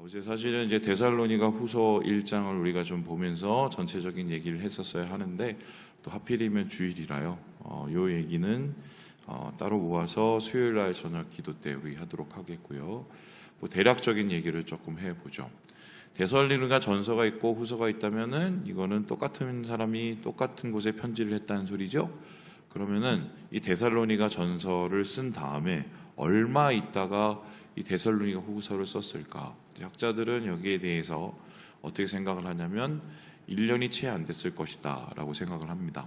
어제 사실은 이제 데살로니가 후서 1장을 우리가 좀 보면서 전체적인 얘기를 했었어야 하는데 또 하필이면 주일이라요. 요 얘기는 따로 모아서 수요일 날 저녁 기도 때 우리 하도록 하겠고요. 뭐 대략적인 얘기를 조금 해보죠. 데살로니가 전서가 있고 후서가 있다면은 이거는 똑같은 사람이 똑같은 곳에 편지를 했다는 소리죠. 그러면은 이 데살로니가 전서를 쓴 다음에 얼마 있다가 이 데살로니가 후서를 썼을까? 학자들은 여기에 대해서 어떻게 생각을 하냐면 1년이 채 안 됐을 것이다 라고 생각을 합니다.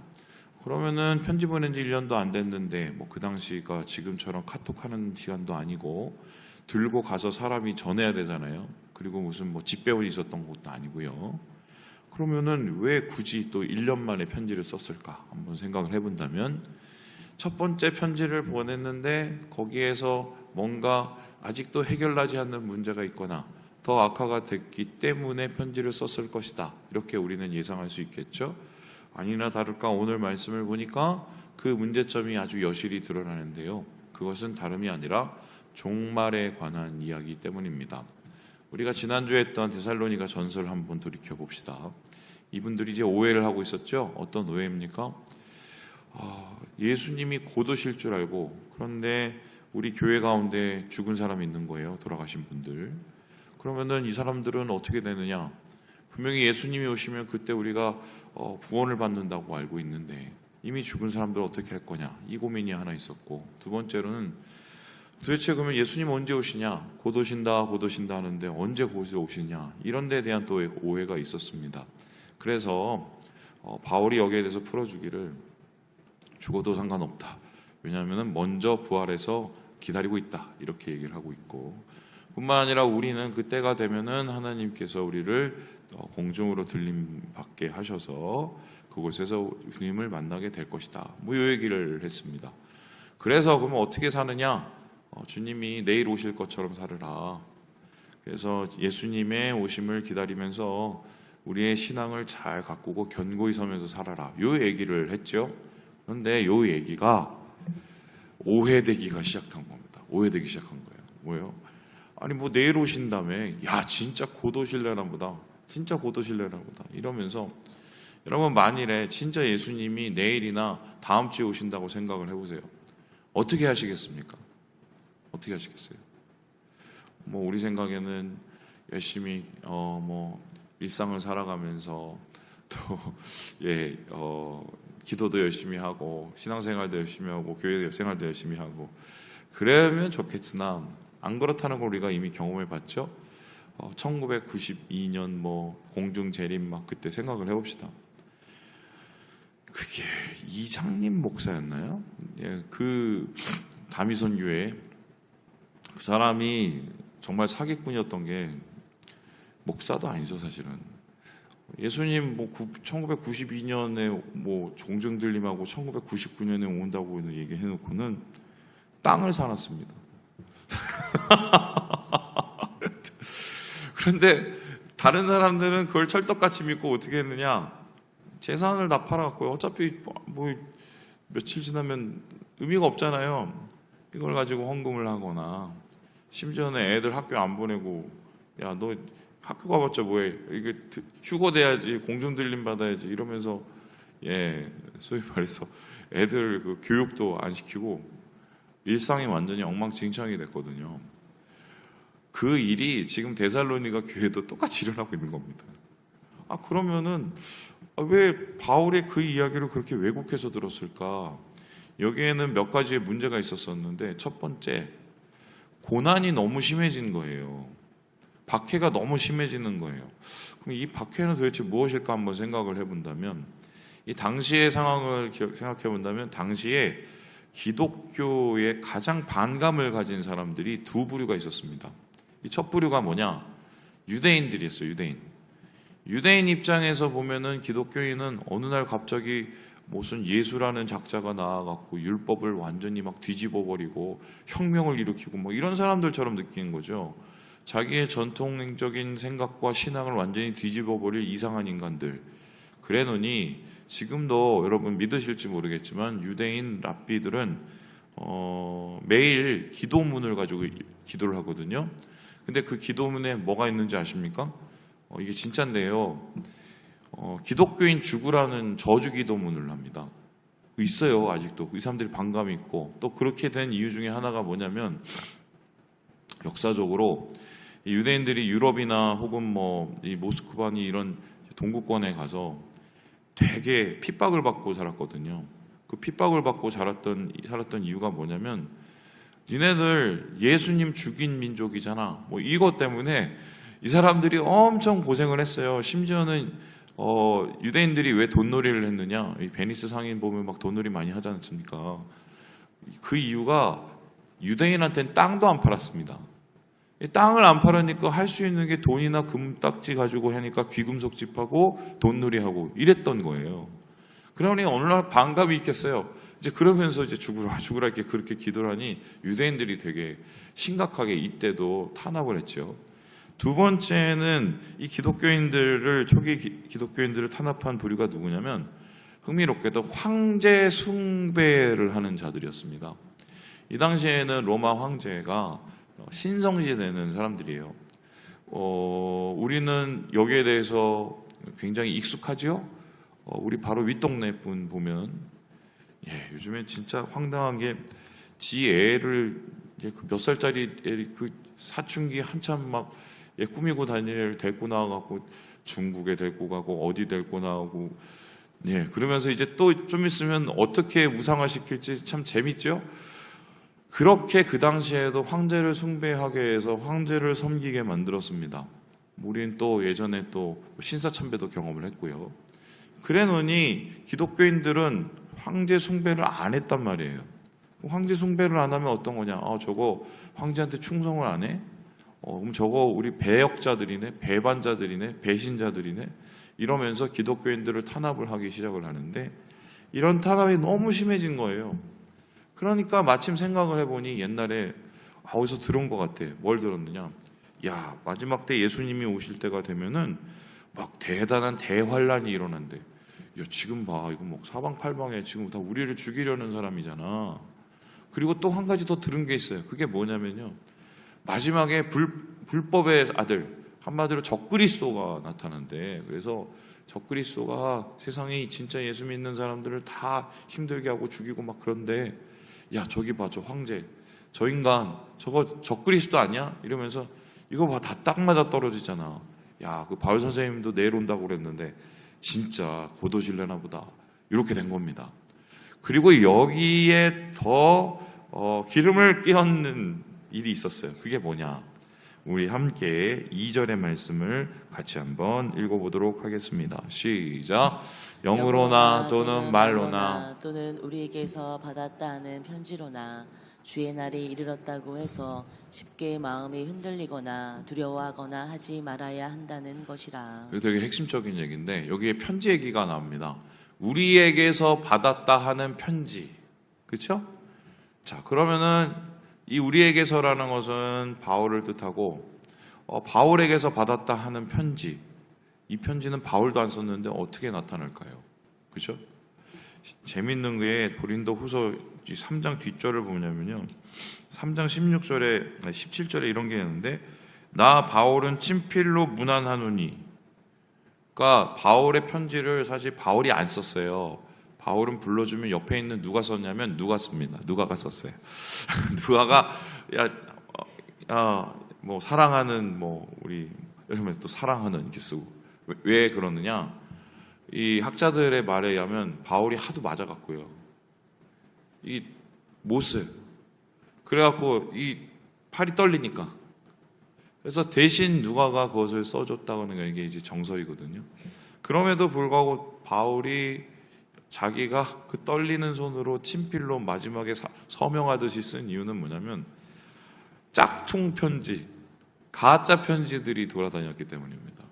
그러면은 편지 보낸 지 1년도 안 됐는데 뭐 그 당시가 지금처럼 카톡하는 시간도 아니고 들고 가서 사람이 전해야 되잖아요. 그리고 무슨 뭐 집배원이 있었던 것도 아니고요. 그러면은 왜 굳이 또 1년 만에 편지를 썼을까? 한번 생각을 해본다면 첫 번째 편지를 보냈는데 거기에서 뭔가 아직도 해결나지 않는 문제가 있거나 더 악화가 됐기 때문에 편지를 썼을 것이다. 이렇게 우리는 예상할 수 있겠죠. 아니나 다를까 오늘 말씀을 보니까 그 문제점이 아주 여실히 드러나는데요. 그것은 다름이 아니라 종말에 관한 이야기 때문입니다. 우리가 지난주에 했던 데살로니가 전서를 한번 돌이켜 봅시다. 이분들이 이제 오해를 하고 있었죠. 어떤 오해입니까? 예수님이 곧 오실 줄 알고 그런데 우리 교회 가운데 죽은 사람이 있는 거예요. 돌아가신 분들. 그러면은 이 사람들은 어떻게 되느냐? 분명히 예수님이 오시면 그때 우리가 구원을 받는다고 알고 있는데 이미 죽은 사람들 어떻게 할 거냐? 이 고민이 하나 있었고, 두 번째로는 도대체 그러면 예수님 언제 오시냐? 곧 오신다 하는데 언제 곧 오시냐? 이런 데에 대한 또 오해가 있었습니다. 그래서 바울이 여기에 대해서 풀어주기를 죽어도 상관없다. 왜냐하면 먼저 부활해서 기다리고 있다. 이렇게 얘기를 하고 있고, 뿐만 아니라 우리는 그때가 되면은 하나님께서 우리를 공중으로 들림받게 하셔서 그곳에서 주님을 만나게 될 것이다. 뭐 이 얘기를 했습니다. 그래서 그러면 어떻게 사느냐? 주님이 내일 오실 것처럼 살으라. 그래서 예수님의 오심을 기다리면서 우리의 신앙을 잘 가꾸고 견고히 서면서 살아라. 요 얘기를 했죠. 그런데 요 얘기가 오해되기가 시작한 겁니다. 오해되기 시작한 거예요. 뭐예요? 아니 뭐 내일 오신다며, 야 진짜 곧 오실래나 보다. 진짜 곧 오실래나 보다. 이러면서 여러분 만일에 진짜 예수님이 내일이나 다음 주에 오신다고 생각을 해보세요. 어떻게 하시겠습니까? 어떻게 하시겠어요? 뭐 우리 생각에는 열심히 뭐 일상을 살아가면서 또 기도도 열심히 하고 신앙생활도 열심히 하고 교회 생활도 열심히 하고 그러면 좋겠으나 안 그렇다는 걸 우리가 이미 경험해 봤죠. 1992년 뭐 공중 재림 막 그때 생각을 해봅시다. 그게 이장님 목사였나요? 그 다미선 교회 그 사람이 정말 사기꾼이었던 게 목사도 아니죠 사실은. 예수님 뭐 1992년에 뭐 종정 들림하고 1999년에 온다고 얘기해놓고는 땅을 사놨습니다. 그런데 다른 사람들은 그걸 철떡같이 믿고 어떻게 했느냐? 재산을 다 팔아갖고 어차피 뭐 며칠 지나면 의미가 없잖아요. 이걸 가지고 헌금을 하거나 심지어는 애들 학교 안 보내고 야 너 학교 가봤자 뭐해? 이게 휴거 돼야지, 공중 들림 받아야지 이러면서 소위 말해서 애들 그 교육도 안 시키고 일상이 완전히 엉망진창이 됐거든요. 그 일이 지금 데살로니가 교회도 똑같이 일어나고 있는 겁니다. 그러면은 왜 바울의 그 이야기를 그렇게 왜곡해서 들었을까? 여기에는 몇 가지의 문제가 있었었는데 첫 번째, 고난이 너무 심해진 거예요. 박해가 너무 심해지는 거예요. 그럼 이 박해는 도대체 무엇일까 한번 생각을 해본다면 이 당시의 상황을 생각해 본다면 당시에 기독교에 가장 반감을 가진 사람들이 두 부류가 있었습니다. 이 첫 부류가 뭐냐? 유대인들이었어요. 유대인 입장에서 보면은 기독교인은 어느 날 갑자기 무슨 예수라는 작자가 나와갖고 율법을 완전히 막 뒤집어 버리고 혁명을 일으키고 뭐 이런 사람들처럼 느끼는 거죠. 자기의 전통적인 생각과 신앙을 완전히 뒤집어 버릴 이상한 인간들. 그래놓니 지금도 여러분 믿으실지 모르겠지만 유대인 랍비들은 매일 기도문을 가지고 기도를 하거든요. 근데 그 기도문에 뭐가 있는지 아십니까? 이게 진짜인데요. 기독교인 죽으라는 저주 기도문을 합니다. 있어요, 아직도. 이 사람들이 반감이 있고, 또 그렇게 된 이유 중에 하나가 뭐냐면, 역사적으로 이 유대인들이 유럽이나 혹은 뭐 이 모스크바니 이런 동구권에 가서 되게 핍박을 받고 살았거든요. 그 핍박을 받고 살았던 이유가 뭐냐면, 니네들 예수님 죽인 민족이잖아. 뭐 이것 때문에 이 사람들이 엄청 고생을 했어요. 심지어는 유대인들이 왜 돈놀이를 했느냐? 이 베니스 상인 보면 막 돈놀이 많이 하지 않습니까? 그 이유가 유대인한테는 땅도 안 팔았습니다. 땅을 안 팔으니까 할 수 있는 게 돈이나 금딱지 가지고 하니까 귀금속집하고 돈놀이하고 이랬던 거예요. 그러니 어느 날 반감이 있겠어요. 이제 그러면서 이제 죽으라 이렇게 그렇게 기도를 하니 유대인들이 되게 심각하게 이때도 탄압을 했죠. 두 번째는 이 초기 기독교인들을 탄압한 부류가 누구냐면 흥미롭게도 황제 숭배를 하는 자들이었습니다. 이 당시에는 로마 황제가 신성시되는 사람들이에요. 우리는 여기에 대해서 굉장히 익숙하죠? 우리 바로 윗동네 분 보면, 요즘엔 진짜 황당한 게, 지 애를, 몇 살짜리 애, 그 사춘기 한참 막, 꾸미고 다니는 애를 데리고 나와갖고, 중국에 데리고 가고, 어디 데리고 나오고, 그러면서 이제 또 좀 있으면 어떻게 우상화시킬지 참 재밌죠? 그렇게 그 당시에도 황제를 숭배하게 해서 황제를 섬기게 만들었습니다. 우리는 또 예전에 또 신사참배도 경험을 했고요. 그래 놓으니 기독교인들은 황제 숭배를 안 했단 말이에요. 황제 숭배를 안 하면 어떤 거냐? 저거 황제한테 충성을 안 해? 그럼 저거 우리 배역자들이네, 배반자들이네, 배신자들이네. 이러면서 기독교인들을 탄압을 하기 시작을 하는데 이런 탄압이 너무 심해진 거예요. 그러니까 마침 생각을 해보니 옛날에 어디서 들은 것 같아. 뭘 들었느냐? 야, 마지막 때 예수님이 오실 때가 되면은 막 대단한 대환란이 일어난대. 야, 지금 봐. 이거 뭐 사방팔방에 지금 다 우리를 죽이려는 사람이잖아. 그리고 또 한 가지 더 들은 게 있어요. 그게 뭐냐면요. 마지막에 불법의 아들, 한마디로 적그리스도가 나타난대. 그래서 적그리스도가 세상에 진짜 예수 믿는 사람들을 다 힘들게 하고 죽이고 막 그런데, 야, 저기 봐, 저 황제, 저 인간, 저거 적그리스도 아니야? 이러면서 이거 봐, 다 딱 맞아 떨어지잖아. 야, 그 바울 선생님도 내일 온다고 그랬는데 진짜 고도실래나 보다. 이렇게 된 겁니다. 그리고 여기에 더 기름을 끼얹는 일이 있었어요. 그게 뭐냐? 우리 함께 2절의 말씀을 같이 한번 읽어보도록 하겠습니다. 시작. 영으로나 또는 말로나 또는 우리에게서 받았다 하는 편지로나 주의 날이 이르렀다고 해서 쉽게 마음이 흔들리거나 두려워하거나 하지 말아야 한다는 것이라. 이거 되게 핵심적인 얘기인데 여기에 편지 얘기가 나옵니다. 우리에게서 받았다 하는 편지. 그렇죠? 자, 그러면은 이 우리에게서라는 것은 바울을 뜻하고 바울에게서 받았다 하는 편지. 이 편지는 바울도 안 썼는데 어떻게 나타날까요? 그렇죠? 재밌는 게 고린도 후서 3장 뒷절을 보냐면요. 3장 17절에 이런 게 있는데 나 바울은 친필로 문안하노니. 그러니까 바울의 편지를 사실 바울이 안 썼어요. 바울은 불러주면 옆에 있는 누가 썼냐면 누가 씁니다. 누가가 썼어요. 누가가 뭐 사랑하는 뭐 우리 이러면 또 사랑하는 이렇게 쓰고 왜 그러느냐? 이 학자들의 말에 의하면 바울이 하도 맞아갖고요. 이 못을 그래갖고 이 팔이 떨리니까 그래서 대신 누가가 그것을 써줬다는 게 이게 이제 정설이거든요. 그럼에도 불구하고 바울이 자기가 그 떨리는 손으로 친필로 마지막에 서명하듯이 쓴 이유는 뭐냐면 짝퉁 편지, 가짜 편지들이 돌아다녔기 때문입니다.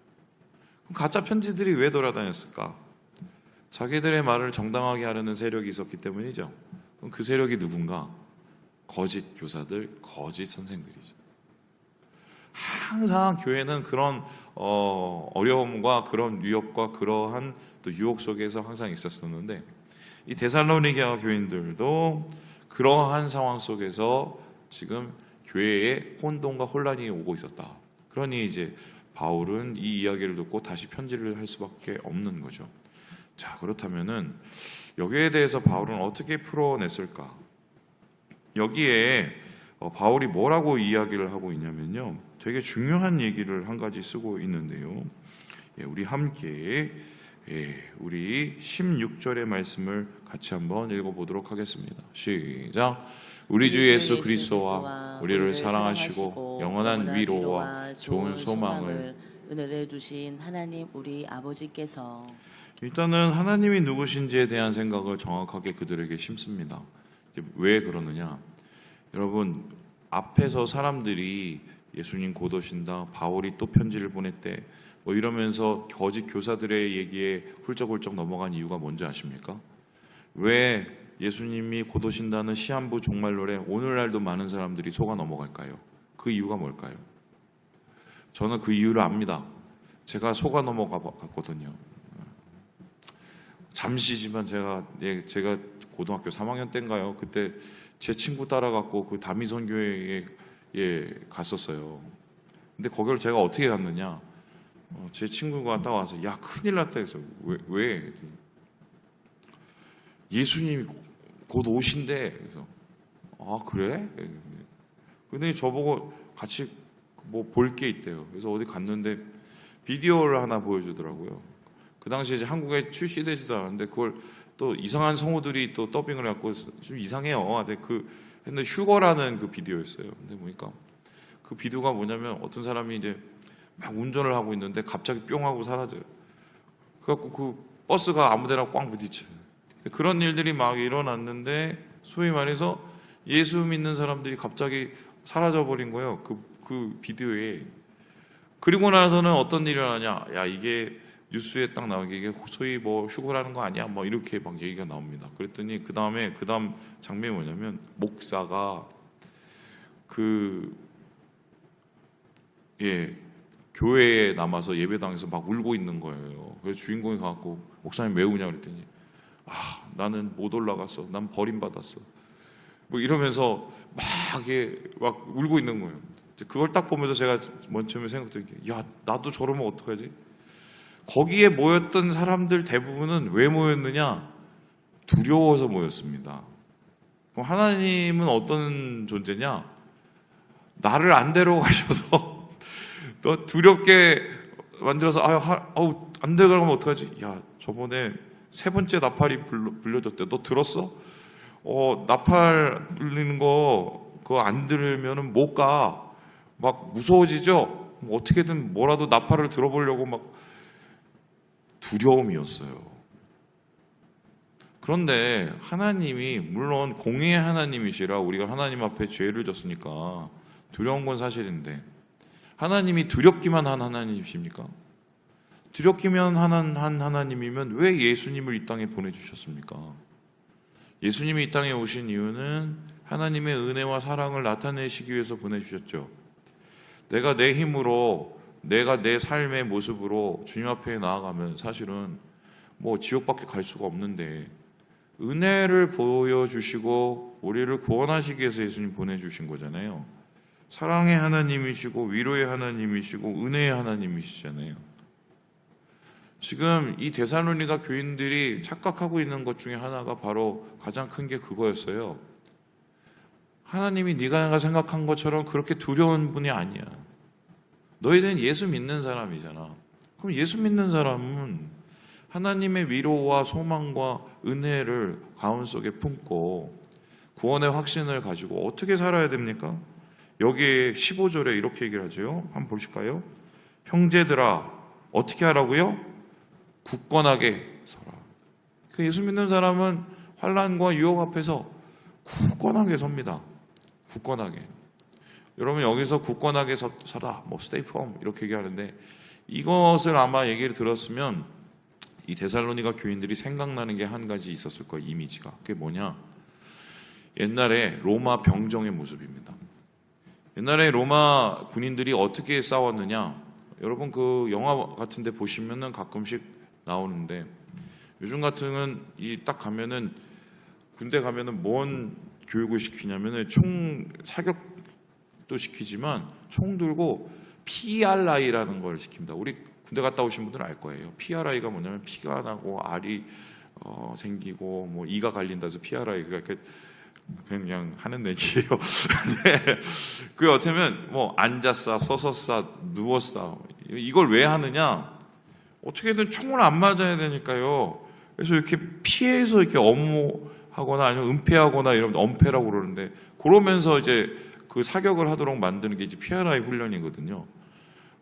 그럼 가짜 편지들이 왜 돌아다녔을까? 자기들의 말을 정당하게 하려는 세력이 있었기 때문이죠. 그럼 그 세력이 누군가? 거짓 교사들, 거짓 선생들이죠. 항상 교회는 그런 어려움과 그런 위협과 그러한 또 유혹 속에서 항상 있었었는데 이 데살로니가 교인들도 그러한 상황 속에서 지금 교회에 혼돈과 혼란이 오고 있었다. 그러니 이제 바울은 이 이야기를 듣고 다시 편지를 할 수밖에 없는 거죠. 자, 그렇다면은 여기에 대해서 바울은 어떻게 풀어냈을까? 여기에 바울이 뭐라고 이야기를 하고 있냐면요, 되게 중요한 얘기를 한 가지 쓰고 있는데요. 우리 함께 우리 16절의 말씀을 같이 한번 읽어보도록 하겠습니다. 시작. 우리 주 예수 그리스도와 우리를 사랑하시고 영원한 위로와 좋은 소망을 은혜를 주신 하나님 우리 아버지께서, 일단은 하나님이 누구신지에 대한 생각을 정확하게 그들에게 심습니다. 왜 그러느냐? 여러분, 앞에서 사람들이 예수님 곧 오신다, 바울이 또 편지를 보냈대, 뭐 이러면서 거짓 교사들의 얘기에 훌쩍훌쩍 넘어간 이유가 뭔지 아십니까? 왜 예수님이 곧 오신다는 시한부 종말론에 오늘날도 많은 사람들이 속아 넘어갈까요? 그 이유가 뭘까요? 저는 그 이유를 압니다. 제가 속아 넘어가 봤거든요. 잠시지만 제가 고등학교 3학년 때인가요? 그때 제 친구 따라갖고 그 다미선교회에 갔었어요. 근데 거기를 제가 어떻게 갔느냐? 제 친구가 따와서 야, 큰일 났다 해서 왜? 예수님이 곧 오신대. 그래서 아, 그래? 근데 저보고 같이 뭐 볼 게 있대요. 그래서 어디 갔는데 비디오를 하나 보여주더라고요. 그 당시에 이제 한국에 출시되지도 않았는데 그걸 또 이상한 성우들이 또 더빙을 해갖고 좀 이상해요. 근데 근데 휴거라는 그 비디오였어요. 근데 보니까 그 비디오가 뭐냐면 어떤 사람이 이제 막 운전을 하고 있는데 갑자기 뿅 하고 사라져요. 그래갖고 그 버스가 아무데나 꽝 부딪혀요. 그런 일들이 막 일어났는데 소위 말해서 예수 믿는 사람들이 갑자기 사라져버린 거예요. 그 비디오에. 그리고 나서는 어떤 일이 일어나냐? 야, 이게 뉴스에 딱 나오게 이게 소위 뭐 휴거라는 거 아니야? 뭐 이렇게 막 얘기가 나옵니다. 그랬더니 그 다음 장면이 뭐냐면 목사가 교회에 남아서 예배당에서 막 울고 있는 거예요. 그래서 주인공이 가갖고 목사님 왜 우냐 그랬더니 나는 못 올라갔어. 난 버림받았어. 뭐 이러면서 막 울고 있는 거예요. 그걸 딱 보면서 제가 먼 처음에 생각했던 게, 야, 나도 저러면 어떡하지? 거기에 모였던 사람들 대부분은 왜 모였느냐? 두려워서 모였습니다. 그럼 하나님은 어떤 존재냐? 나를 안 데려가셔서 너 두렵게 만들어서 안 데려가면 어떡하지? 야, 저번에 3번째 나팔이 불려졌대. 너 들었어? 나팔 불리는 거 그거 안 들으면은 못 가. 막 무서워지죠? 어떻게든 뭐라도 나팔을 들어보려고 막 두려움이었어요. 그런데 하나님이 물론 공의의 하나님이시라 우리가 하나님 앞에 죄를 졌으니까 두려운 건 사실인데, 하나님이 두렵기만 한 하나님이십니까? 두렵기만 한 하나님이면 왜 예수님을 이 땅에 보내주셨습니까? 예수님이 이 땅에 오신 이유는 하나님의 은혜와 사랑을 나타내시기 위해서 보내주셨죠. 내가 내 힘으로, 내가 내 삶의 모습으로 주님 앞에 나아가면 사실은 뭐 지옥밖에 갈 수가 없는데, 은혜를 보여주시고 우리를 구원하시기 위해서 예수님 보내주신 거잖아요. 사랑의 하나님이시고 위로의 하나님이시고 은혜의 하나님이시잖아요. 지금 이 데살로니가 교인들이 착각하고 있는 것 중에 하나가 바로 가장 큰 게 그거였어요. 하나님이 네가 생각한 것처럼 그렇게 두려운 분이 아니야. 너희들은 예수 믿는 사람이잖아. 그럼 예수 믿는 사람은 하나님의 위로와 소망과 은혜를 가운속에 품고 구원의 확신을 가지고 어떻게 살아야 됩니까? 여기 15절에 이렇게 얘기를 하죠. 한번 보실까요? 형제들아, 어떻게 하라고요? 굳건하게 서라. 예수 믿는 사람은 환난과 유혹 앞에서 굳건하게 섭니다. 굳건하게. 여러분, 여기서 굳건하게 서라, 뭐 stay firm 이렇게 얘기하는데, 이것을 아마 얘기를 들었으면 이 데살로니가 교인들이 생각나는 게 한 가지 있었을 거예요. 이미지가. 그게 뭐냐? 옛날에 로마 병정의 모습입니다. 옛날에 로마 군인들이 어떻게 싸웠느냐? 여러분, 그 영화 같은 데 보시면은 가끔씩 나오는데, 요즘 같은 딱 가면은, 군대 가면은 뭔 교육을 시키냐면은 총 사격 도 시키지만 총 들고 PRI라는 걸 시킵니다. 우리 군대 갔다 오신 분들은 알 거예요. PRI가 뭐냐면 피가 나고 알이 생기고 뭐 이가 갈린다 해서 PRI가 이렇게 그냥 하는 얘기예요. 근데 그게 어쩌면 뭐 앉았어, 서서 싸, 누웠어. 이걸 왜 하느냐? 어떻게든 총을 안 맞아야 되니까요. 그래서 이렇게 피해서 이렇게 엄호하거나 아니면 은폐하거나 이러면 엄폐라고 그러는데 그러면서 이제 그 사격을 하도록 만드는 게 이제 PRI 훈련이거든요.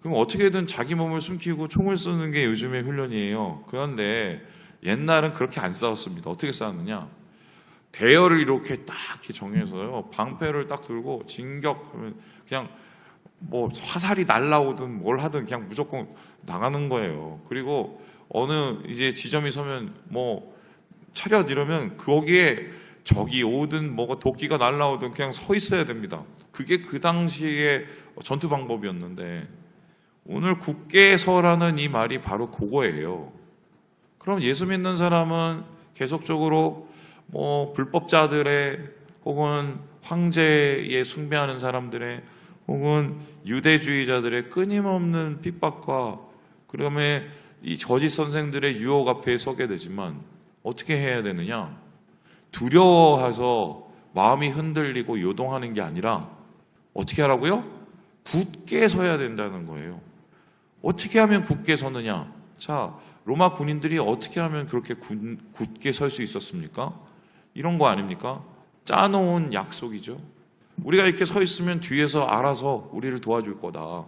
그럼 어떻게든 자기 몸을 숨기고 총을 쏘는 게 요즘의 훈련이에요. 그런데 옛날은 그렇게 안 싸웠습니다. 어떻게 싸웠느냐? 대열을 이렇게 딱 이렇게 정해서요. 방패를 딱 들고 진격하면 그냥 뭐 화살이 날라오든 뭘 하든 그냥 무조건 나가는 거예요. 그리고 어느 이제 지점이 서면 뭐 차렷 이러면 거기에 적이 오든 뭐가 도끼가 날라오든 그냥 서 있어야 됩니다. 그게 그 당시의 전투 방법이었는데 오늘 굳게 서라는 이 말이 바로 그거예요. 그럼 예수 믿는 사람은 계속적으로 뭐 불법자들의 혹은 황제에 숭배하는 사람들의 혹은 유대주의자들의 끊임없는 핍박과 그다음에 이 거짓 선생들의 유혹 앞에 서게 되지만 어떻게 해야 되느냐? 두려워해서 마음이 흔들리고 요동하는 게 아니라 어떻게 하라고요? 굳게 서야 된다는 거예요. 어떻게 하면 굳게 서느냐? 자, 로마 군인들이 어떻게 하면 그렇게 굳게 설 수 있었습니까? 이런 거 아닙니까? 짜놓은 약속이죠. 우리가 이렇게 서 있으면 뒤에서 알아서 우리를 도와줄 거다.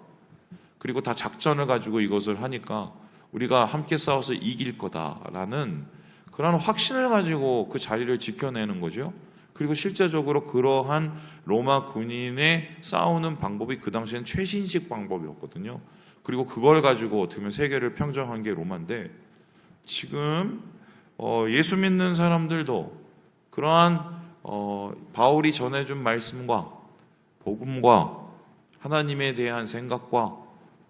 그리고 다 작전을 가지고 이것을 하니까 우리가 함께 싸워서 이길 거다라는 그런 확신을 가지고 그 자리를 지켜내는 거죠. 그리고 실제적으로 그러한 로마 군인의 싸우는 방법이 그 당시엔 최신식 방법이었거든요. 그리고 그걸 가지고 어떻게 보면 세계를 평정한 게 로마인데 지금 예수 믿는 사람들도 그러한 바울이 전해준 말씀과 복음과 하나님에 대한 생각과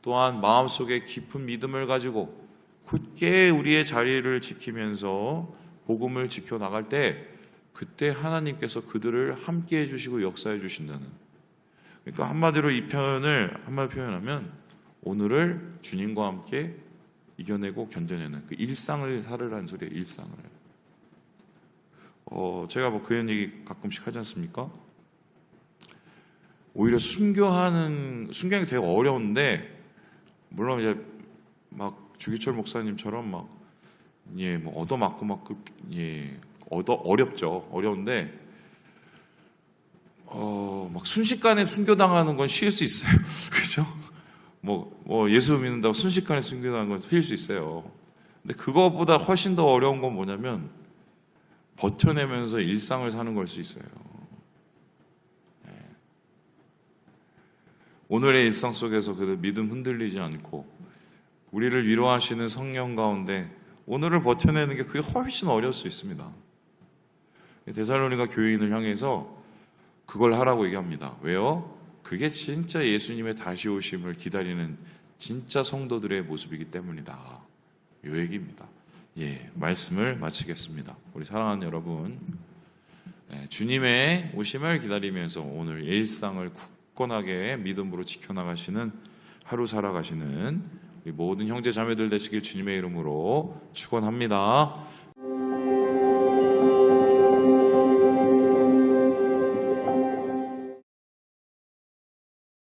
또한 마음속에 깊은 믿음을 가지고 굳게 우리의 자리를 지키면서 복음을 지켜나갈 때 그때 하나님께서 그들을 함께 해주시고 역사해 주신다는, 그러니까 한마디로 이 표현을 한마디로 표현하면 오늘을 주님과 함께 이겨내고 견뎌내는 그 일상을 살으라는 소리예요. 일상을. 제가 뭐 그런 얘기 가끔씩 하지 않습니까? 오히려 순교하는 순교하기 되게 어려운데 물론 이제 막 주기철 목사님처럼 막 뭐 얻어맞고 막 어렵죠. 어려운데 막 순식간에 순교당하는 건 쉬울 수 있어요. 그죠? 뭐 예수 믿는다고 순식간에 순교당하는 건 쉬울 수 있어요. 근데 그거보다 훨씬 더 어려운 건 뭐냐면 버텨내면서 일상을 사는 걸 수 있어요. 네. 오늘의 일상 속에서 그 믿음 흔들리지 않고 우리를 위로하시는 성령 가운데 오늘을 버텨내는 게 그게 훨씬 어려울 수 있습니다. 데살로니가 교인을 향해서 그걸 하라고 얘기합니다. 왜요? 그게 진짜 예수님의 다시 오심을 기다리는 진짜 성도들의 모습이기 때문이다. 이 얘기입니다. 말씀을 마치겠습니다. 우리 사랑하는 여러분, 주님의 오심을 기다리면서 오늘 일상을 굳건하게 믿음으로 지켜나가시는 하루 살아가시는 우리 모든 형제 자매들 되시길 주님의 이름으로 축원합니다.